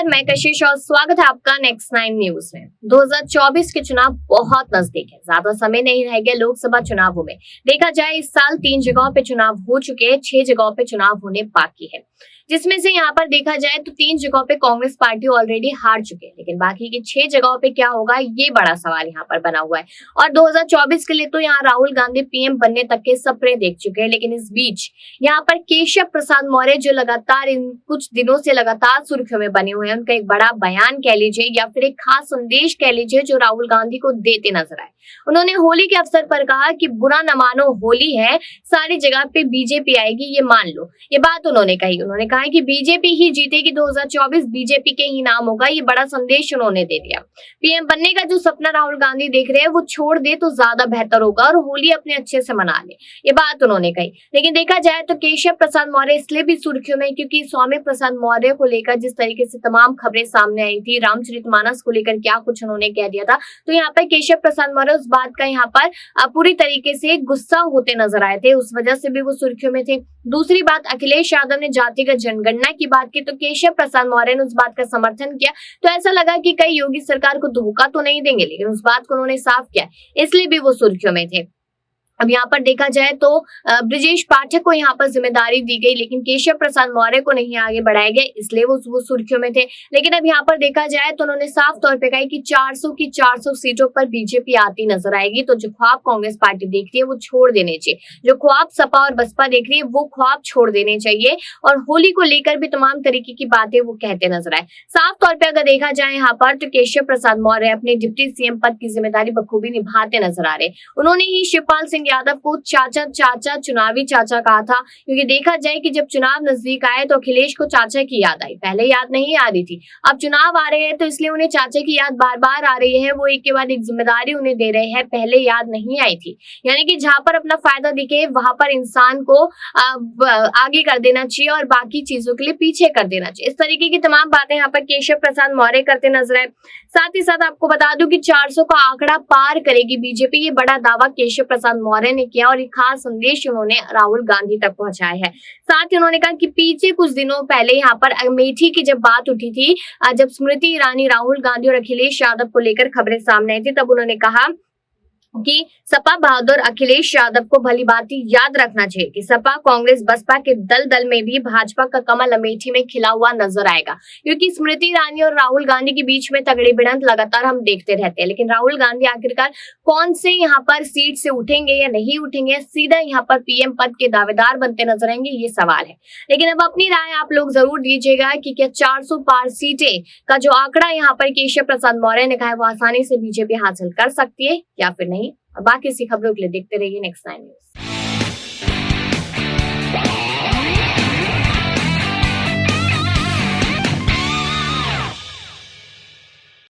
नमस्कार, मैं कशिश और स्वागत है आपका नेक्स्ट 9 न्यूज में। 2024 के चुनाव बहुत नजदीक है, ज्यादा समय नहीं रह गया लोकसभा चुनावों में। देखा जाए इस साल 3 जगहों पे चुनाव हो चुके हैं, 6 जगहों पे चुनाव होने बाकी है, जिसमें से यहाँ पर देखा जाए तो 3 जगहों पे कांग्रेस पार्टी ऑलरेडी हार चुके हैं, लेकिन बाकी की 6 जगहों पे क्या होगा ये बड़ा सवाल यहाँ पर बना हुआ है। और 2024 के लिए तो यहाँ राहुल गांधी पीएम बनने तक के सपने देख चुके हैं, लेकिन इस बीच यहाँ पर केशव प्रसाद मौर्य जो लगातार इन कुछ दिनों से लगातार सुर्खियों में बने हुए हैं, उनका एक बड़ा बयान कह लीजिए या फिर एक खास संदेश कह लीजिए जो राहुल गांधी को देते नजर आए। उन्होंने होली के अवसर पर कहा कि बुरा न मानो होली है, सारी जगह पे बीजेपी आएगी ये मान लो। ये बात उन्होंने कही। उन्होंने कहा कि बीजेपी ही जीतेगी, 2024 बीजेपी के ही नाम होगा, ये बड़ा संदेश उन्होंने दे दिया। पीएम बनने का जो सपना राहुल गांधी देख रहे हैं वो छोड़ दे तो ज्यादा बेहतर होगा और होली अपने अच्छे से मना ले, ये बात उन्होंने कही। लेकिन देखा जाए तो केशव प्रसाद मौर्य इसलिए भी सुर्खियों में क्योंकि स्वामी प्रसाद मौर्य को लेकर जिस तरीके से तमाम खबरें सामने आई थी, रामचरितमानस को लेकर क्या कुछ उन्होंने कह दिया था, तो यहाँ पर केशव प्रसाद मौर्य उस बात का यहाँ पर पूरी तरीके से गुस्सा होते नजर आए थे, उस वजह से भी वो सुर्खियों में थे। दूसरी बात, अखिलेश यादव ने जातिगत जनगणना की बात की तो केशव प्रसाद मौर्य ने उस बात का समर्थन किया, तो ऐसा लगा कि कई योगी सरकार को धोखा तो नहीं देंगे, लेकिन उस बात को उन्होंने साफ किया, इसलिए भी वो सुर्खियों में थे। अब यहाँ पर देखा जाए तो ब्रजेश पाठक को यहाँ पर जिम्मेदारी दी गई, लेकिन केशव प्रसाद मौर्य को नहीं आगे बढ़ाया गया, इसलिए वो सुर्खियों में थे। लेकिन अब यहाँ पर देखा जाए तो उन्होंने साफ तौर पे कहा कि 400 की 400 सीटों पर बीजेपी आती नजर आएगी, तो जो ख्वाब कांग्रेस पार्टी देख रही है वो छोड़ देने चाहिए, जो ख्वाब सपा और बसपा देख रही है वो ख्वाब छोड़ देने चाहिए। और होली को लेकर भी तमाम तरीके की बातें वो कहते नजर आए। साफ तौर पर अगर देखा जाए यहाँ पर तो केशव प्रसाद मौर्य अपने डिप्टी सीएम पद की जिम्मेदारी बखूबी निभाते नजर आ रहे। उन्होंने ही शिवपाल सिंह यादव को चाचा चुनावी चाचा कहा था, क्योंकि देखा जाए कि जब चुनाव नजदीक आए तो अखिलेश को चाचा की याद आई, पहले याद नहीं आ रही थी, अब चुनाव आ रहे हैं तो इसलिए उन्हें चाचा की याद बार बार आ रही है, वो एक के बाद एक जिम्मेदारी उन्हें दे रहे हैं, पहले याद नहीं आई थी। यानी कि जहां पर अपना फायदा दिखे वहां पर इंसान को आगे कर देना चाहिए और बाकी चीजों के लिए पीछे कर देना चाहिए। इस तरीके की तमाम बातें यहाँ पर केशव प्रसाद मौर्य करते नजर आए। साथ ही साथ आपको बता दूं कि 400 का आंकड़ा पार करेगी बीजेपी, ये बड़ा दावा केशव प्रसाद मौर्य ने किया और एक खास संदेश उन्होंने राहुल गांधी तक पहुंचाया है। साथ ही उन्होंने कहा कि पीछे कुछ दिनों पहले यहाँ पर अमेठी की जब बात उठी थी, जब स्मृति ईरानी, राहुल गांधी और अखिलेश यादव को लेकर खबरें सामने आई थी, तब उन्होंने कहा कि सपा बहादुर अखिलेश यादव को भली भांति याद रखना चाहिए कि सपा कांग्रेस बसपा के दल में भी भाजपा का कमल अमेठी में खिला हुआ नजर आएगा, क्योंकि स्मृति ईरानी और राहुल गांधी के बीच में तगड़ी भिड़ंत लगातार हम देखते रहते हैं, लेकिन राहुल गांधी आखिरकार कौन से यहाँ पर सीट से उठेंगे या नहीं उठेंगे, सीधा यहाँ पर पीएम पद के दावेदार बनते नजर आएंगे, ये सवाल है। लेकिन अब अपनी राय आप लोग जरूर दीजिएगा कि क्या 400 पार सीटें का जो आंकड़ा यहाँ पर केशव प्रसाद मौर्य ने कहा है वो आसानी से बीजेपी हासिल कर सकती है या फिर नहीं। और बाकी इसी खबरों के लिए देखते रहिए नेक्स्ट 9 न्यूज।